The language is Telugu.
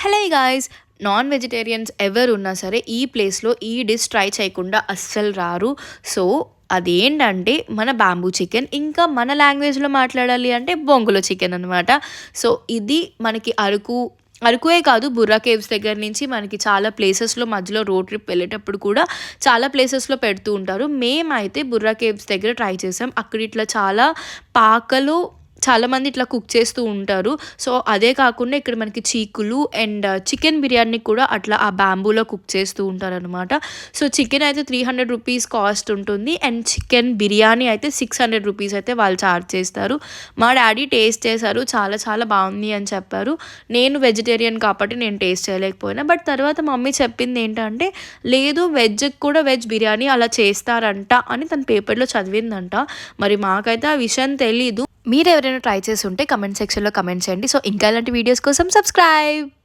హలో గాయ్స్, నాన్ వెజిటేరియన్స్ ఎవరు ఉన్నా సరే ఈ ప్లేస్లో ఈ డిష్ ట్రై చేయకుండా అస్సలు రారు. సో అదేంటంటే మన బ్యాంబూ చికెన్, ఇంకా మన లాంగ్వేజ్లో మాట్లాడాలి అంటే బొంగులో చికెన్ అనమాట. సో ఇది మనకి అరకువే కాదు, బుర్రా కేవ్స్ దగ్గర నుంచి మనకి చాలా ప్లేసెస్లో మధ్యలో రోడ్ ట్రిప్ వెళ్ళేటప్పుడు కూడా చాలా ప్లేసెస్లో పెడుతూ ఉంటారు. మేమైతే బుర్రా కేవ్స్ దగ్గర ట్రై చేసాం. అక్కడ ఇట్లా చాలా పాకలు చాలామంది ఇట్లా కుక్ చేస్తూ ఉంటారు. సో అదే కాకుండా ఇక్కడ మనకి చీకులు అండ్ చికెన్ బిర్యానీ కూడా అట్లా ఆ బ్యాంబూలో కుక్ చేస్తూ ఉంటారనమాట. సో చికెన్ అయితే 300 రూపీస్ కాస్ట్ ఉంటుంది అండ్ చికెన్ బిర్యానీ అయితే 600 రూపీస్ అయితే వాళ్ళు ఛార్జ్ చేస్తారు. మా డాడీ టేస్ట్ చేశారు, చాలా చాలా బాగుంది అని చెప్పారు. నేను వెజిటేరియన్ కాబట్టి నేను టేస్ట్ చేయలేకపోయినా, బట్ తర్వాత మమ్మీ చెప్పింది ఏంటంటే లేదు, వెజ్కి కూడా వెజ్ బిర్యానీ అలా చేస్తారంట అని తన పేపర్లో చదివిందంట. మరి మాకైతే ఆ విషయం తెలీదు. మీరు ఎవరైనా ట్రై చేసి ఉంటే కమెంట్ సెక్షన్లో కమెంట్ చేయండి. సో ఇంకా ఇలాంటి వీడియోస్ కోసం సబ్స్క్రైబ్.